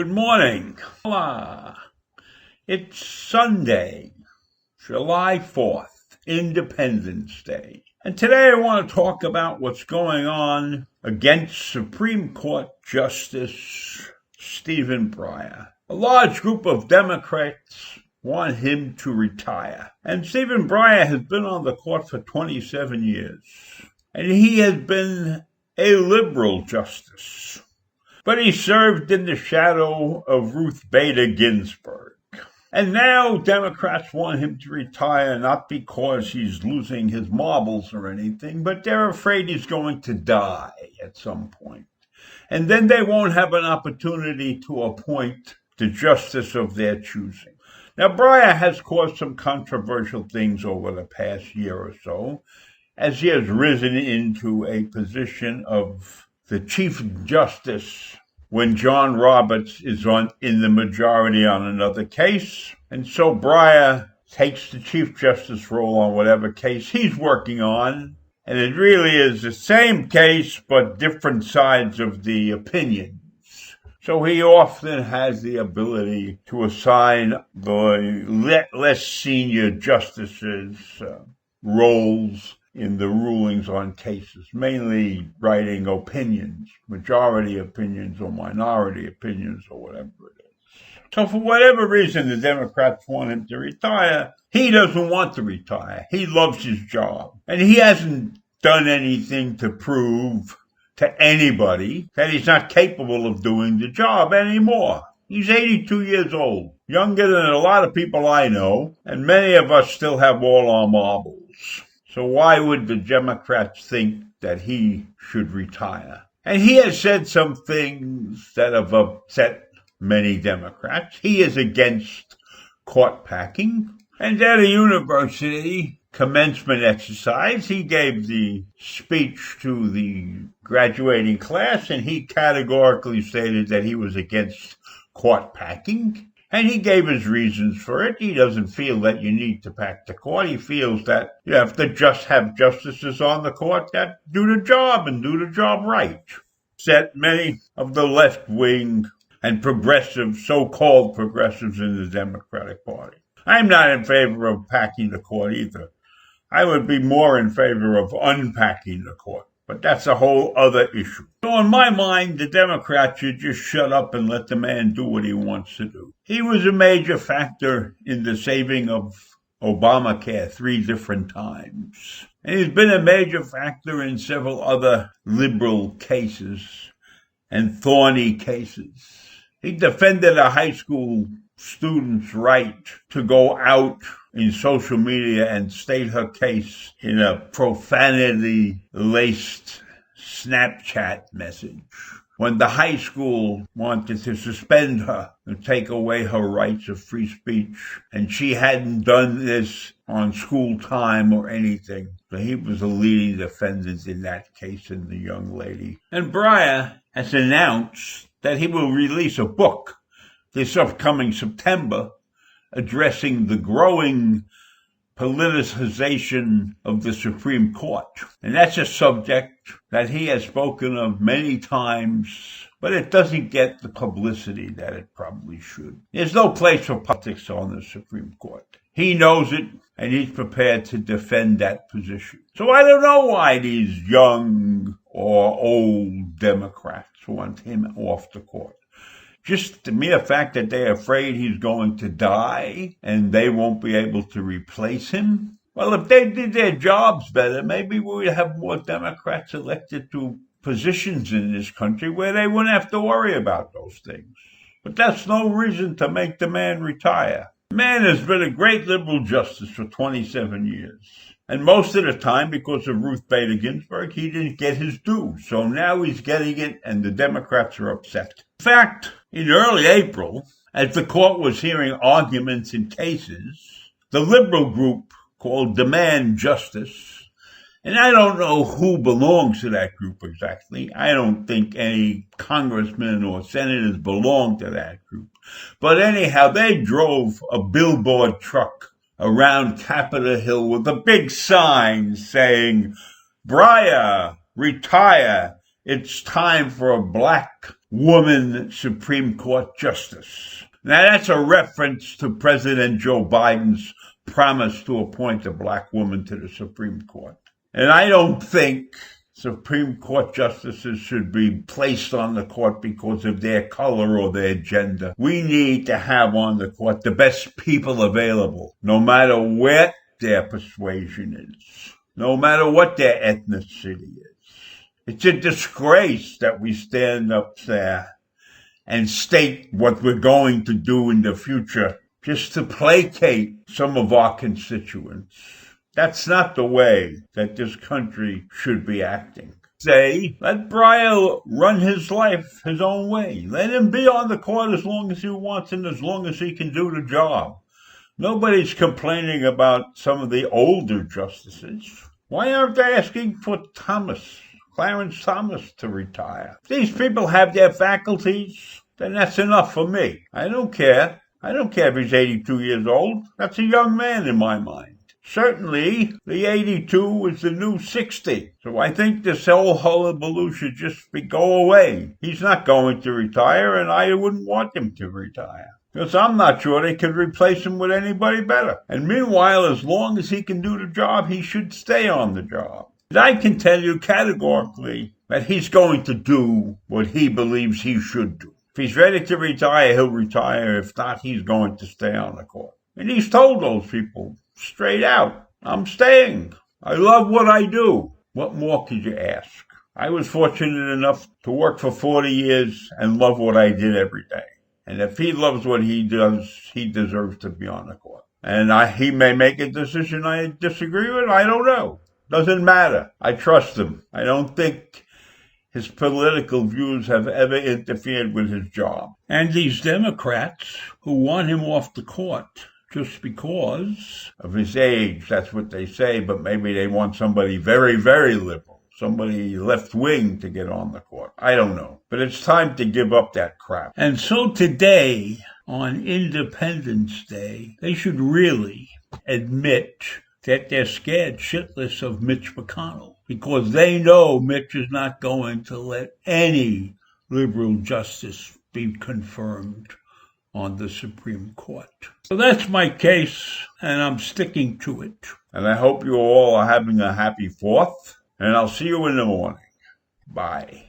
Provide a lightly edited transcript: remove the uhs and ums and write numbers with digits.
Good morning. Hola. It's Sunday, July 4th, Independence Day. And today I want to talk about what's going on against Supreme Court Justice Stephen Breyer. A large group of Democrats want him to retire. And Stephen Breyer has been on the court for 27 years. And he has been a liberal justice. But he served in the shadow of Ruth Bader Ginsburg. And now Democrats want him to retire, not because he's losing his marbles or anything, but they're afraid he's going to die at some point. And then they won't have an opportunity to appoint the justice of their choosing. Now, Breyer has caused some controversial things over the past year or so, as he has risen into a position of the Chief Justice when John Roberts is in the majority on another case. And so Breyer takes the Chief Justice role on whatever case he's working on. And it really is the same case, but different sides of the opinions. So he often has the ability to assign the less senior justices roles in the rulings on cases, mainly writing opinions, majority opinions or minority opinions or whatever it is. So for whatever reason the Democrats want him to retire, he doesn't want to retire. He loves his job. And he hasn't done anything to prove to anybody that he's not capable of doing the job anymore. He's 82 years old, younger than a lot of people I know, and many of us still have all our marbles. So why would the Democrats think that he should retire? And he has said some things that have upset many Democrats. He is against court packing. And at a university commencement exercise, he gave the speech to the graduating class, and he categorically stated that he was against court packing. And he gave his reasons for it. He doesn't feel that you need to pack the court. He feels that you have to just have justices on the court that do the job and do the job right. Set many of the left wing and progressive, so-called progressives in the Democratic Party. I'm not in favor of packing the court either. I would be more in favor of unpacking the court. But that's a whole other issue. So in my mind, the Democrats should just shut up and let the man do what he wants to do. He was a major factor in the saving of Obamacare 3 different times. And he's been a major factor in several other liberal cases and thorny cases. He defended a high school student's right to go out in social media and state her case in a profanity-laced Snapchat message when the high school wanted to suspend her and take away her rights of free speech, and she hadn't done this on school time or anything. So he was a leading defendant in that case in the young lady. And Breyer has announced that he will release a book this upcoming September addressing the growing politicization of the Supreme Court. And that's a subject that he has spoken of many times, but it doesn't get the publicity that it probably should. There's no place for politics on the Supreme Court. He knows it, and he's prepared to defend that position. So I don't know why these young or old Democrats want him off the court. Just the mere fact that they're afraid he's going to die and they won't be able to replace him. Well, if they did their jobs better, maybe we'd have more Democrats elected to positions in this country where they wouldn't have to worry about those things. But that's no reason to make the man retire. The man has been a great liberal justice for 27 years. And most of the time, because of Ruth Bader Ginsburg, he didn't get his due. So now he's getting it, and the Democrats are upset. In fact, in early April, as the court was hearing arguments in cases, the liberal group called Demand Justice, and I don't know who belongs to that group exactly. I don't think any congressmen or senators belong to that group. But anyhow, they drove a billboard truck around Capitol Hill with a big sign saying, "Breyer, retire," it's time for a black woman Supreme Court justice. Now, that's a reference to President Joe Biden's promise to appoint a black woman to the Supreme Court. And I don't think Supreme Court justices should be placed on the court because of their color or their gender. We need to have on the court the best people available, no matter what their persuasion is, no matter what their ethnicity is. It's a disgrace that we stand up there and state what we're going to do in the future just to placate some of our constituents. That's not the way that this country should be acting. Say, let Breyer run his life his own way. Let him be on the court as long as he wants and as long as he can do the job. Nobody's complaining about some of the older justices. Why aren't they asking for Clarence Thomas, to retire? If these people have their faculties, then that's enough for me. I don't care. I don't care if he's 82 years old. That's a young man in my mind. Certainly, the 82 is the new 60. So I think this whole hullabaloo should just go away. He's not going to retire, and I wouldn't want him to retire, because I'm not sure they could replace him with anybody better. And meanwhile, as long as he can do the job, he should stay on the job. And I can tell you categorically that he's going to do what he believes he should do. If he's ready to retire, he'll retire. If not, he's going to stay on the court. And he's told those people straight out, I'm staying. I love what I do. What more could you ask? I was fortunate enough to work for 40 years and love what I did every day. And if he loves what he does, he deserves to be on the court. And he may make a decision I disagree with. I don't know. Doesn't matter. I trust him. I don't think his political views have ever interfered with his job. And these Democrats who want him off the court just because of his age, that's what they say, but maybe they want somebody very, very liberal, somebody left-wing to get on the court. I don't know. But it's time to give up that crap. And so today, on Independence Day, they should really admit that they're scared shitless of Mitch McConnell, because they know Mitch is not going to let any liberal justice be confirmed on the Supreme Court. So that's my case, and I'm sticking to it. And I hope you all are having a happy 4th, and I'll see you in the morning. Bye.